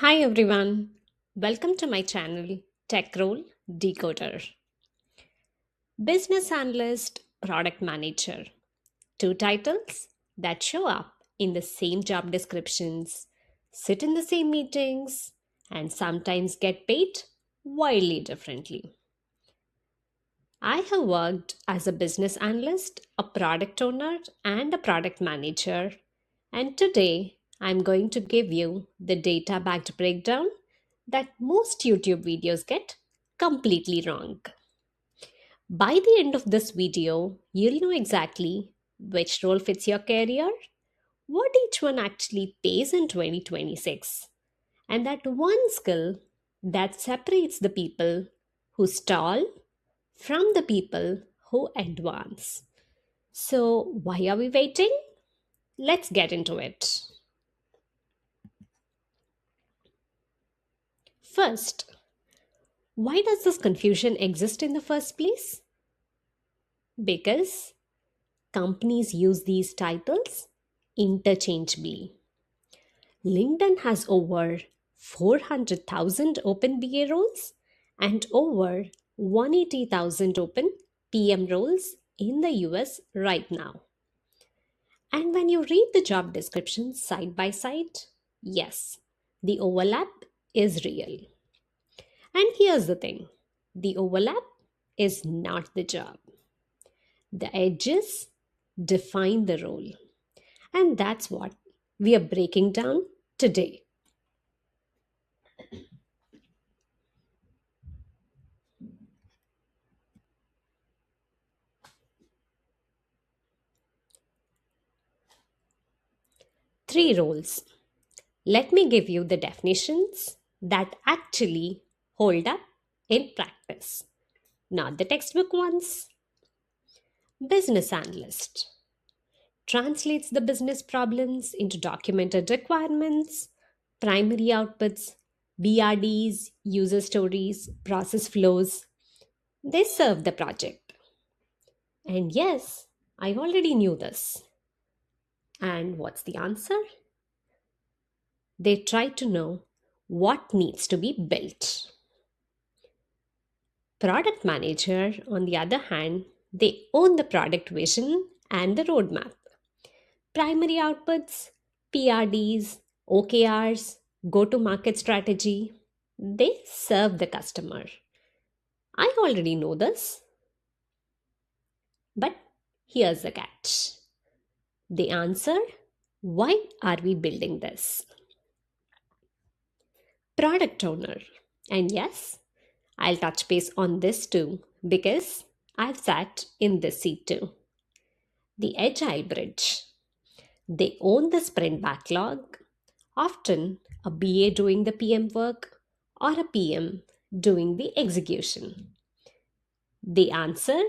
Hi everyone, welcome to my channel Tech Role Decoder. Business Analyst, Product Manager. Two titles that show up in the same job descriptions, sit in the same meetings, and sometimes get paid wildly differently. I have worked as a business analyst, a product owner, and a product manager. And today I'm going to give you the data backed breakdown that most YouTube videos get completely wrong. By the end of this video, you'll know exactly which role fits your career, what each one actually pays in 2026, and that one skill that separates the people who stall from the people who advance. So, why are we waiting? Let's get into it. First, why does this confusion exist in the first place? Because companies use these titles interchangeably. LinkedIn has over 400,000 open BA roles and over 180,000 open PM roles in the US right now. And when you read the job descriptions side by side, yes, the overlap is real. And here's the thing, the overlap is not the job. The edges define the role. And that's what we are breaking down today. Three roles. Let me give you the definitions that actually hold up in practice, not the textbook ones. Business analyst translates the business problems into documented requirements, primary outputs, BRDs, user stories, process flows. They serve the project. And yes, I already knew this. And what's the answer? They try to know what needs to be built. Product manager, on the other hand, they own the product vision and the roadmap. Primary outputs, PRDs, OKRs, go to market strategy, they serve the customer. I already know this, but here's the catch. The answer, why are we building this? Product owner. And yes, I'll touch base on this too because I've sat in this seat too. The Agile Bridge. They own the sprint backlog, often a BA doing the PM work or a PM doing the execution. The answer,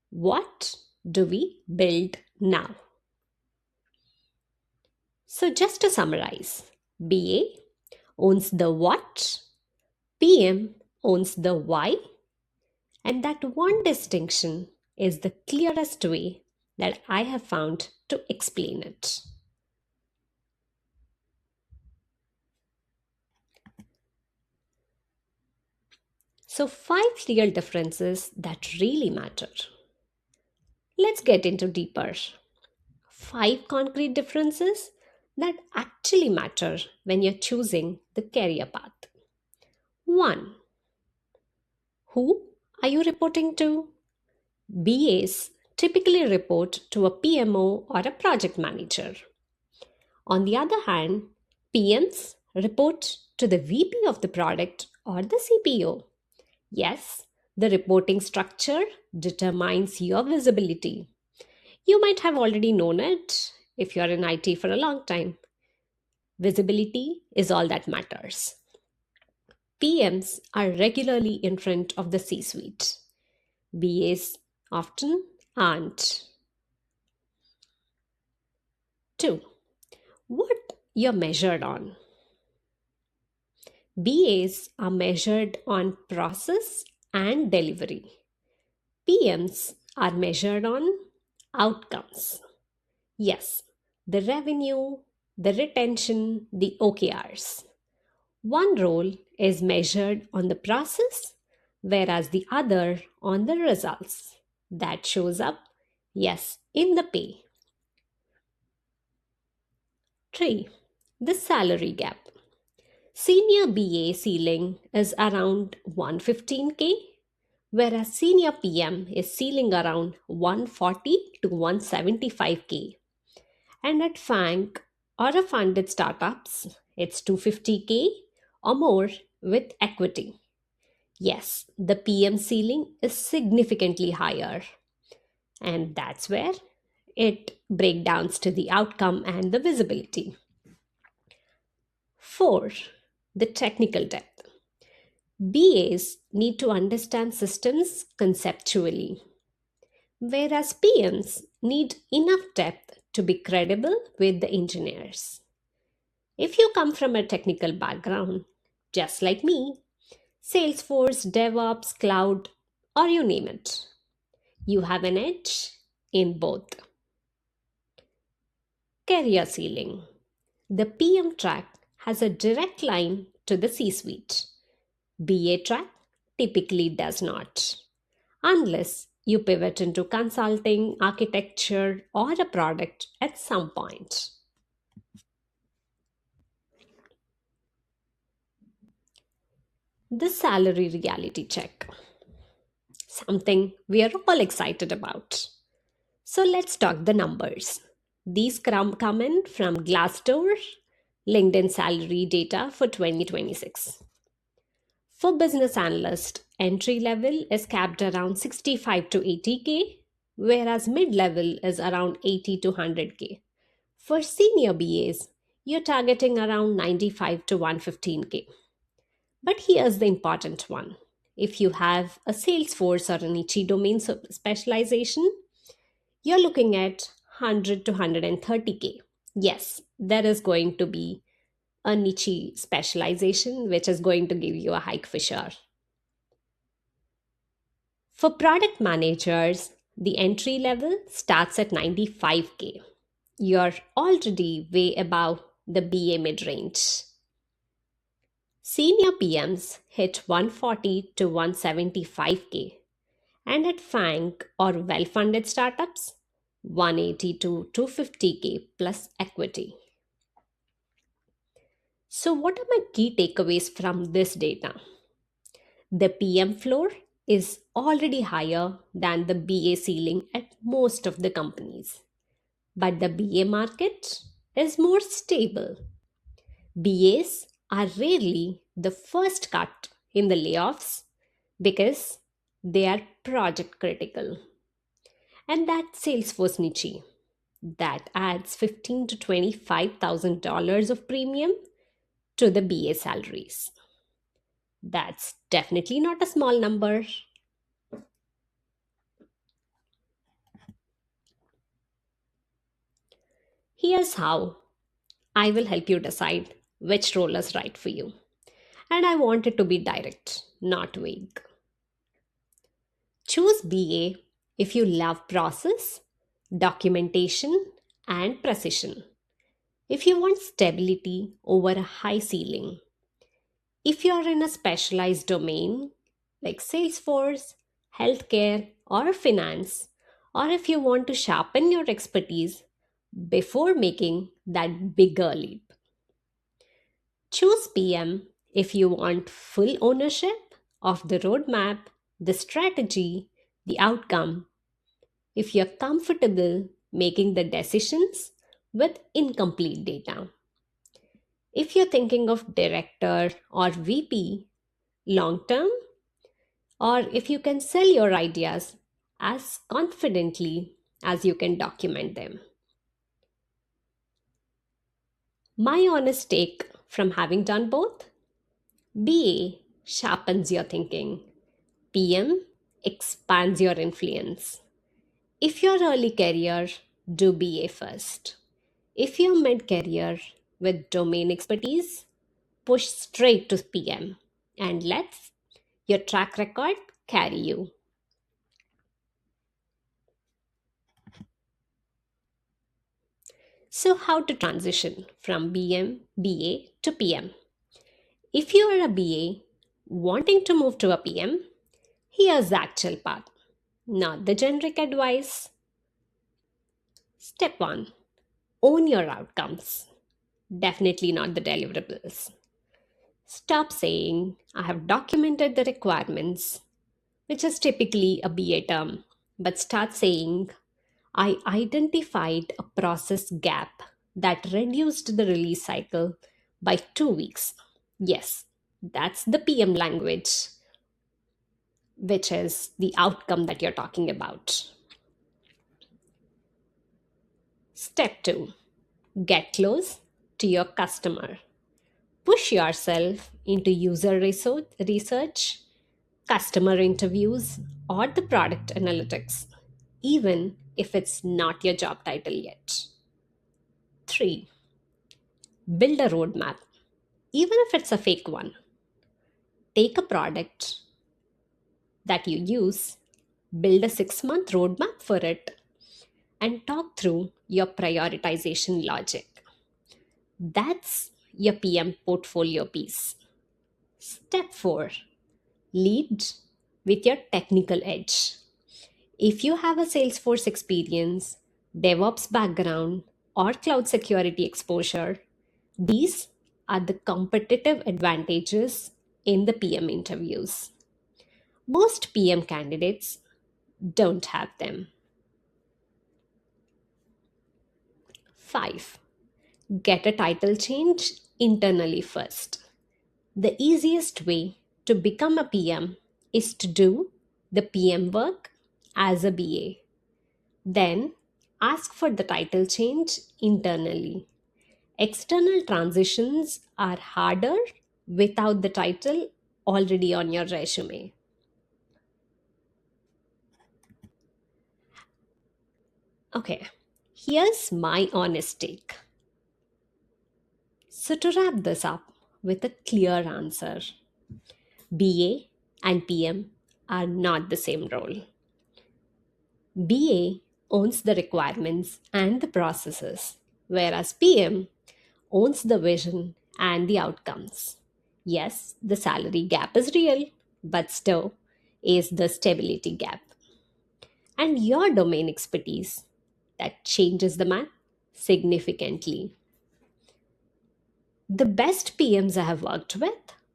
what do we build now? So, just to summarize, BA owns the what, PM owns the why, and that one distinction is the clearest way that I have found to explain it. So, five real differences that really matter. Let's get into deeper. Five concrete differences that actually matter when you're choosing the career path. 1. Who are you reporting to? BAs typically report to a PMO or a project manager. On the other hand, PMs report to the VP of the product or the CPO. Yes, the reporting structure determines your visibility. You might have already known it if you're in IT for a long time. Visibility is all that matters. PMs are regularly in front of the C suite. BAs often aren't. 2. What you're measured on. BAs are measured on process and delivery. PMs are measured on outcomes. Yes, the revenue, the retention, the OKRs. One role is measured on the process, whereas the other on the results. That shows up, yes, in the pay. 3. The salary gap. Senior BA ceiling is around 115K, whereas senior PM is ceiling around 140 to 175K. And at FANG or a funded startups, it's 250K or more with equity. Yes, the PM ceiling is significantly higher, and that's where it breakdowns to the outcome and the visibility. 4. The technical depth. BAs need to understand systems conceptually, whereas PMs need enough depth to be credible with the engineers. If you come from a technical background, just like me, Salesforce, DevOps, Cloud, or you name it, you have an edge in both. Career ceiling. The PM track has a direct line to the C suite. BA track typically does not, unless you pivot into consulting, architecture, or a product at some point. The salary reality check, something we are all excited about. So let's talk the numbers. These come in from Glassdoor, LinkedIn salary data for 2026. For business analyst, entry level is capped around 65 to 80K, whereas mid level is around 80 to 100K. For senior BAs, you're targeting around 95 to 115K. But here's the important one. If you have a Salesforce or a niche domain specialization, you're looking at 100 to 130K. Yes, there is going to be a niche specialization which is going to give you a hike for sure. For product managers, the entry level starts at 95K. You're already way above the BA mid range. Senior PMs hit 140 to 175K, and at FANG or well funded startups, 180 to 250K plus equity. So, what are my key takeaways from this data? The PM floor is already higher than the BA ceiling at most of the companies, but the BA market is more stable. BAs are rarely the first cut in the layoffs because they are project critical. And that Salesforce niche that adds 15 to $25,000 of premium to the BA salaries. That's definitely not a small number. Here's how I will help you decide which role is right for you. And I want it to be direct, not vague. Choose BA if you love process, documentation, and precision. If you want stability over a high ceiling. If you're in a specialized domain like Salesforce, healthcare, or finance, or if you want to sharpen your expertise before making that bigger leap. Choose PM if you want full ownership of the roadmap, the strategy, the outcome, if you're comfortable making the decisions with incomplete data. If you're thinking of director or VP long term, or if you can sell your ideas as confidently as you can document them. My honest take from having done both: BA sharpens your thinking, PM expands your influence. If you're early career, do BA first. If you're mid career with domain expertise, push straight to PM and let your track record carry you. So, how to transition from BA to PM? If you are a BA wanting to move to a PM, here's the actual path, not the generic advice. Step 1, own your outcomes. Definitely not the deliverables. Stop saying, I have documented the requirements, which is typically a BA term, but start saying, I identified a process gap that reduced the release cycle by 2 weeks. Yes, that's the PM language, which is the outcome that you're talking about. Step 2, get close to your customer. Push yourself into user research, customer interviews, or the product analytics, even if it's not your job title yet. 3, build a roadmap, even if it's a fake one. Take a product that you use, build a 6-month roadmap for it, and talk through your prioritization logic. That's your PM portfolio piece. Step 4, lead with your technical edge. If you have a Salesforce experience, DevOps background, or cloud security exposure, these are the competitive advantages in the PM interviews. Most PM candidates don't have them. 5, get a title change internally first. The easiest way to become a PM is to do the PM work as a BA. Then ask for the title change internally. External transitions are harder without the title already on your resume. Okay, here's my honest take. So, to wrap this up with a clear answer, BA and PM are not the same role. BA owns the requirements and the processes, whereas PM owns the vision and the outcomes. Yes, the salary gap is real, but still is the stability gap. And your domain expertise that changes the math significantly. The best PMs I have worked with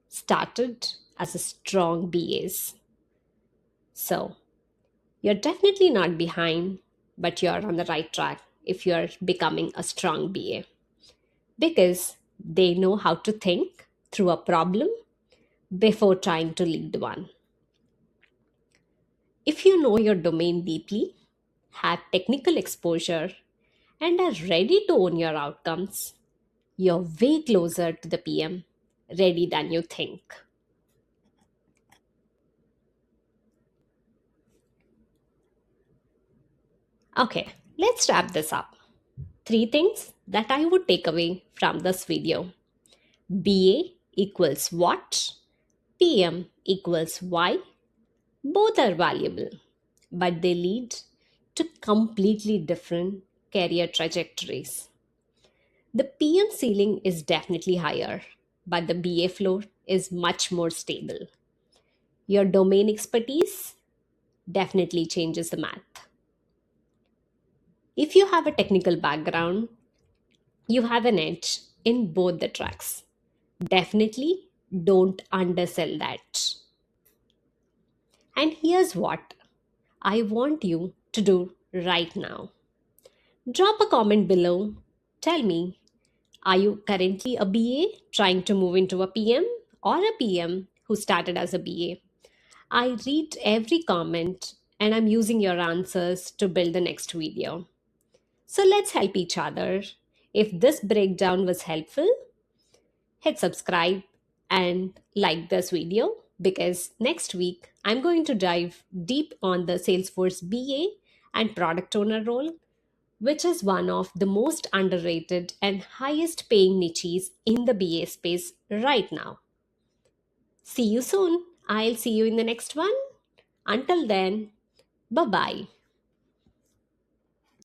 started as a strong BAs. So you're definitely not behind, but you're on the right track if you're becoming a strong BA because they know how to think through a problem before trying to lead one. If you know your domain deeply, have technical exposure, and are ready to own your outcomes, you're way closer to the PM ready than you think. Okay, let's wrap this up. 3 things that I would take away from this video: BA equals what, PM equals why. Both are valuable, but they lead to completely different career trajectories. The PM ceiling is definitely higher, but the BA floor is much more stable. Your domain expertise definitely changes the math. If you have a technical background, you have an edge in both the tracks. Definitely don't undersell that. And here's what I want you to do right now. Drop a comment below. Tell me, are you currently a BA trying to move into a PM or a PM who started as a BA? I read every comment and I'm using your answers to build the next video. So let's help each other. If this breakdown was helpful, hit subscribe and like this video because next week I'm going to dive deep on the Salesforce BA and product owner role, which is one of the most underrated and highest paying niches in the BA space right now. See you soon. I'll see you in the next one. Until then, bye bye.